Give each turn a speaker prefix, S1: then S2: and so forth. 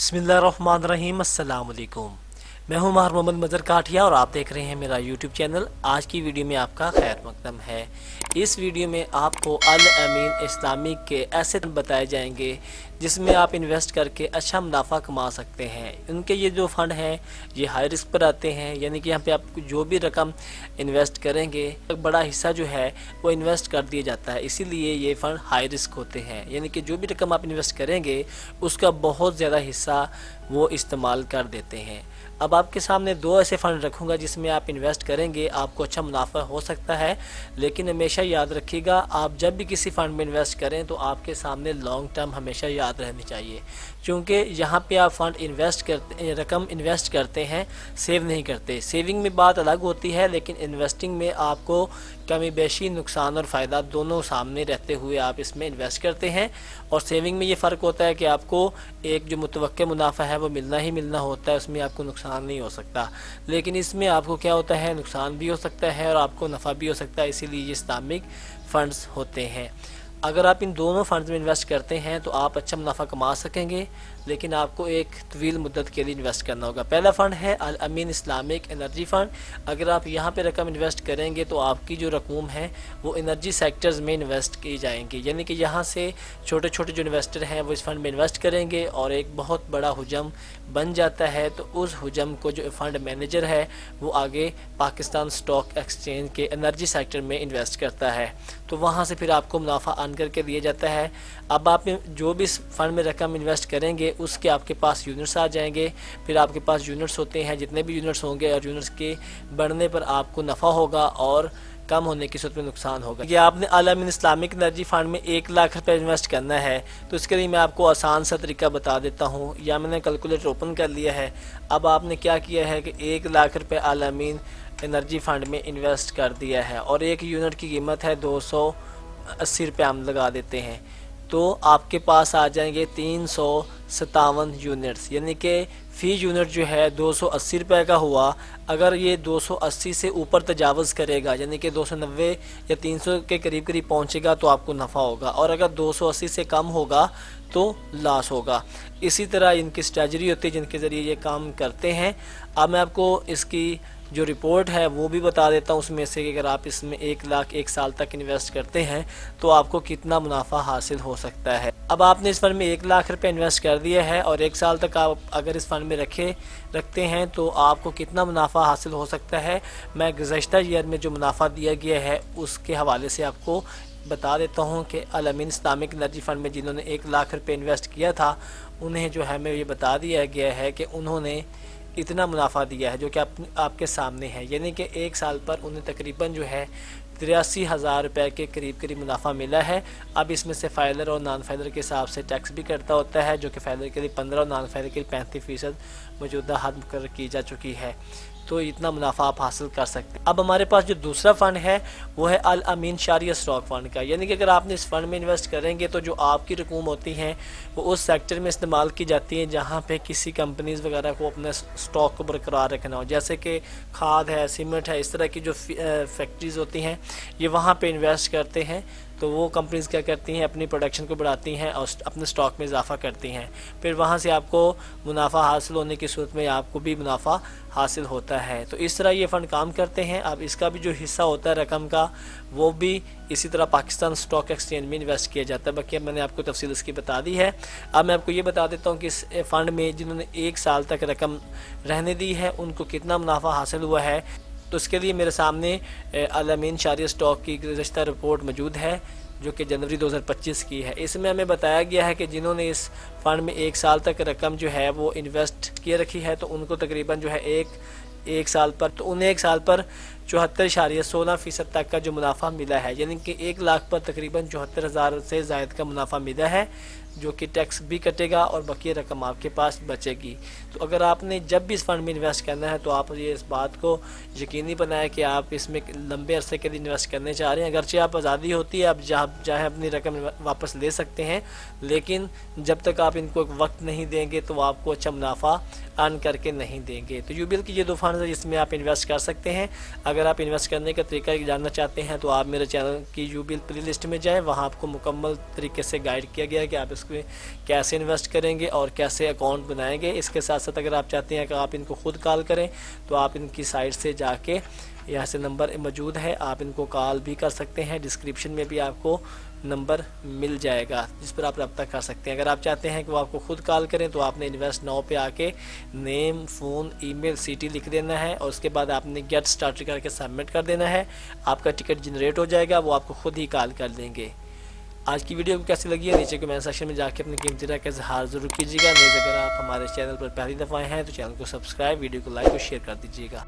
S1: बिस्मिल्लाहिर्रहमानिर्रहीम। अस्सलाम वालेकुम। मैं हूं माहिर मोहम्मद मज़हर काठिया और आप देख रहे हैं मेरा यूट्यूब चैनल। आज की वीडियो में आपका खैर मकदम है। इस वीडियो में आपको अल अमीन इस्लामिक के ऐसे बताए जाएंगे जिसमें आप इन्वेस्ट करके अच्छा मुनाफा कमा सकते हैं। उनके ये जो फ़ंड हैं ये हाई रिस्क पर आते हैं, यानी कि यहाँ पे आप जो भी रकम इन्वेस्ट करेंगे एक बड़ा हिस्सा जो है वो इन्वेस्ट कर दिया जाता है, इसीलिए ये फ़ंड हाई रिस्क होते हैं। यानी कि जो भी रकम आप इन्वेस्ट करेंगे उसका बहुत ज़्यादा हिस्सा वो इस्तेमाल कर देते हैं। अब आपके सामने दो ऐसे फ़ंड रखूँगा जिसमें आप इन्वेस्ट करेंगे, आपको अच्छा मुनाफा हो सकता है। लेकिन हमेशा याद रखिएगा, आप जब भी किसी फ़ंड में इन्वेस्ट करें तो आपके सामने लॉन्ग टर्म हमेशा याद रहनी चाहिए, क्योंकि यहाँ पे आप फ़ंड रकम इन्वेस्ट करते हैं, सेव नहीं करते। सेविंग में बात अलग होती है, लेकिन इन्वेस्टिंग में आपको कमी बेशी नुकसान और फ़ायदा दोनों सामने रहते हुए आप इसमें इन्वेस्ट करते हैं। और सेविंग में ये फ़र्क होता है कि आपको एक जो मुतवक्के मुनाफा है वो मिलना ही मिलना होता है, उसमें आपको नुकसान नहीं हो सकता। लेकिन इसमें आपको क्या होता है, नुकसान भी हो सकता है और आपको नफ़ा भी हो सकता है, इसीलिए ये इस्लामिक फ़ंड्स होते हैं। अगर आप इन दोनों फंड्स में इन्वेस्ट करते हैं तो आप अच्छा मुनाफा कमा सकेंगे, लेकिन आपको एक तवील मुद्दत के लिए इन्वेस्ट करना होगा। पहला फ़ंड है अल अमीन इस्लामिक एनर्जी फ़ंड। अगर आप यहाँ पे रकम इन्वेस्ट करेंगे तो आपकी जो रकूम है वो एनर्जी सेक्टर्स में इन्वेस्ट की जाएंगी, यानी कि यहाँ से छोटे छोटे जो इन्वेस्टर हैं वो इस फंड में इन्वेस्ट करेंगे और एक बहुत बड़ा हुजम बन जाता है। तो उस हुजम को जो फ़ंड मैनेजर है वो आगे पाकिस्तान स्टॉक एक्सचेंज के एनर्जी सेक्टर में इन्वेस्ट करता है, तो वहाँ से फिर आपको मुनाफा आन करके दिया जाता है। अब आप जो भी इस फंड में रकम इन्वेस्ट करेंगे उसके आपके पास यूनिट्स आ जाएंगे। फिर आपके पास यूनिट्स होते हैं, जितने भी यूनिट्स होंगे और यूनिट्स के बढ़ने पर आपको नफ़ा होगा और कम होने की सूरत में नुकसान होगा। कि आपने अल अमीन इस्लामिक एनर्जी फ़ंड में 1 लाख रुपये इन्वेस्ट करना है तो इसके लिए मैं आपको आसान सा तरीका बता देता हूँ। या मैंने कैलकुलेटर ओपन कर लिया है। अब आपने क्या किया है कि 1 लाख रुपये अल अमीन एनर्जी फ़ंड में इन्वेस्ट कर दिया है और एक यूनिट की कीमत है 280 रुपये हम लगा देते हैं, तो आपके पास आ जाएंगे 357 यूनिट्स, यानी कि फ़ी यूनिट जो है 280 रुपये का हुआ। अगर ये 280 से ऊपर तजावज़ करेगा, यानी कि 290 या 300 के करीब करीब पहुंचेगा तो आपको नफ़ा होगा, और अगर 280 से कम होगा तो लॉस होगा। इसी तरह इनकी स्ट्रेटजी होती है जिनके ज़रिए ये काम करते हैं। अब मैं आपको इसकी जो रिपोर्ट है वो भी बता देता हूँ, उसमें से कि अगर आप इसमें 1 लाख 1 साल तक इन्वेस्ट करते हैं तो आपको कितना मुनाफा हासिल हो सकता है। अब आपने इस फंड में 1 लाख रुपए इन्वेस्ट कर दिया है और 1 साल तक आप अगर इस फंड में रखते हैं तो आपको कितना मुनाफा हासिल हो सकता है। मैं गुज़श्ता ईयर में जो मुनाफा दिया गया है उसके हवाले से आपको बता देता हूँ कि अल अमीन इस्लामिक एनर्जी फ़ंड में जिन्होंने 1 लाख रुपये इन्वेस्ट किया था उन्हें जो है हमें ये बता दिया गया है कि उन्होंने इतना मुनाफा दिया है जो कि आपके सामने है, यानी कि 1 साल पर उन्हें तकरीबन जो है 83,000 रुपये के करीब करीब मुनाफा मिला है। अब इसमें से फ़ाइलर और नॉन फ़ाइलर के हिसाब से टैक्स भी करता होता है, जो कि फ़ाइलर के लिए 15 और नॉन फ़ाइलर के लिए 35% मौजूदा हद मुकर्रर की जा चुकी है। तो इतना मुनाफा आप हासिल कर सकते हैं। अब हमारे पास जो दूसरा फ़ंड है वो है अल अमीन शारिया स्टॉक फ़ंड का, यानी कि अगर आपने इस फ़ंड में इन्वेस्ट करेंगे तो जो आपकी रकूम होती हैं वो उस सेक्टर में इस्तेमाल की जाती है जहाँ पे किसी कंपनीज़ वगैरह को अपने स्टॉक को बरकरार रखना हो, जैसे कि खाद है, सीमेंट है, इस तरह की जो फैक्ट्रीज़ होती हैं ये वहाँ पर इन्वेस्ट करते हैं। तो वो कंपनीज़ क्या करती हैं, अपनी प्रोडक्शन को बढ़ाती हैं और अपने स्टॉक में इजाफा करती हैं, फिर वहाँ से आपको मुनाफा हासिल होने की सूरत में आपको भी मुनाफा हासिल होता है। तो इस तरह ये फ़ंड काम करते हैं। अब इसका भी जो हिस्सा होता है रकम का वो भी इसी तरह पाकिस्तान स्टॉक एक्सचेंज में इन्वेस्ट किया जाता है। बाकी मैंने आपको तफसील इसकी बता दी है। अब मैं आपको ये बता देता हूँ कि इस फ़ंड में जिन्होंने 1 साल तक रकम रहने दी है उनको कितना मुनाफा हासिल हुआ है। तो इसके लिए मेरे सामने अल अमीन शारिया स्टॉक की गुज़श्ता रिपोर्ट मौजूद है जो कि जनवरी 2025 की है। इसमें हमें बताया गया है कि जिन्होंने इस फ़ंड में 1 साल तक रकम जो है वो इन्वेस्ट किए रखी है तो उनको तकरीबन जो है एक साल पर तो उन्हें 1 साल पर 74.16% तक का जो मुनाफा मिला है, यानी कि 1 लाख पर तकरीबन 74,000 से ज़ायद का मुनाफा मिला है, जो कि टैक्स भी कटेगा और बाकी रकम आपके पास बचेगी। तो अगर आपने जब भी इस फंड में इन्वेस्ट करना है तो आप ये इस बात को यकीनी बनाएं कि आप इसमें लंबे अरसे के लिए इन्वेस्ट करने चाह रहे हैं। अगरचे आप आज़ादी होती है, आप जहाँ चाहें अपनी रकम वापस ले सकते हैं, लेकिन जब तक आप इनको एक वक्त नहीं देंगे तो आपको अच्छा मुनाफा अर्न करके नहीं देंगे। तो यूबिल की ये 2 फंड है जिसमें आप इन्वेस्ट कर सकते हैं। अगर आप इन्वेस्ट करने का तरीका जानना चाहते हैं तो आप मेरे चैनल की यूबिल प्ले लिस्ट में जाएँ, वहाँ आपको मुकम्मल तरीके से गाइड किया गया है कि आप اس میں کیسے انویسٹ کریں گے اور کیسے اکاؤنٹ بنائیں گے۔ اس کے ساتھ ساتھ اگر آپ چاہتے ہیں کہ آپ ان کو خود کال کریں تو آپ ان کی سائٹ سے جا کے یہاں سے نمبر موجود ہے، آپ ان کو کال بھی کر سکتے ہیں، ڈسکرپشن میں بھی آپ کو نمبر مل جائے گا جس پر آپ رابطہ کر سکتے ہیں۔ اگر آپ چاہتے ہیں کہ وہ آپ کو خود کال کریں تو آپ نے انویسٹ ناؤ پہ آ کے نیم، فون، ای میل، سٹی لکھ دینا ہے اور اس کے بعد آپ نے گیٹ اسٹارٹ کر کے سبمٹ کر دینا ہے، آپ کا ٹکٹ جنریٹ ہو جائے گا، وہ آپ کو خود ہی کال کر دیں گے۔ آج کی ویڈیو کیسی لگی ہے نیچے کمنٹ سیکشن میں جا کے اپنی قیمتی رائے کا اظہار ضرور کیجیے گا۔ نیز اگر آپ ہمارے چینل پر پہلی دفعہ ہیں تو چینل کو سبسکرائب، ویڈیو کو لائک اور شیئر کر دیجیے گا۔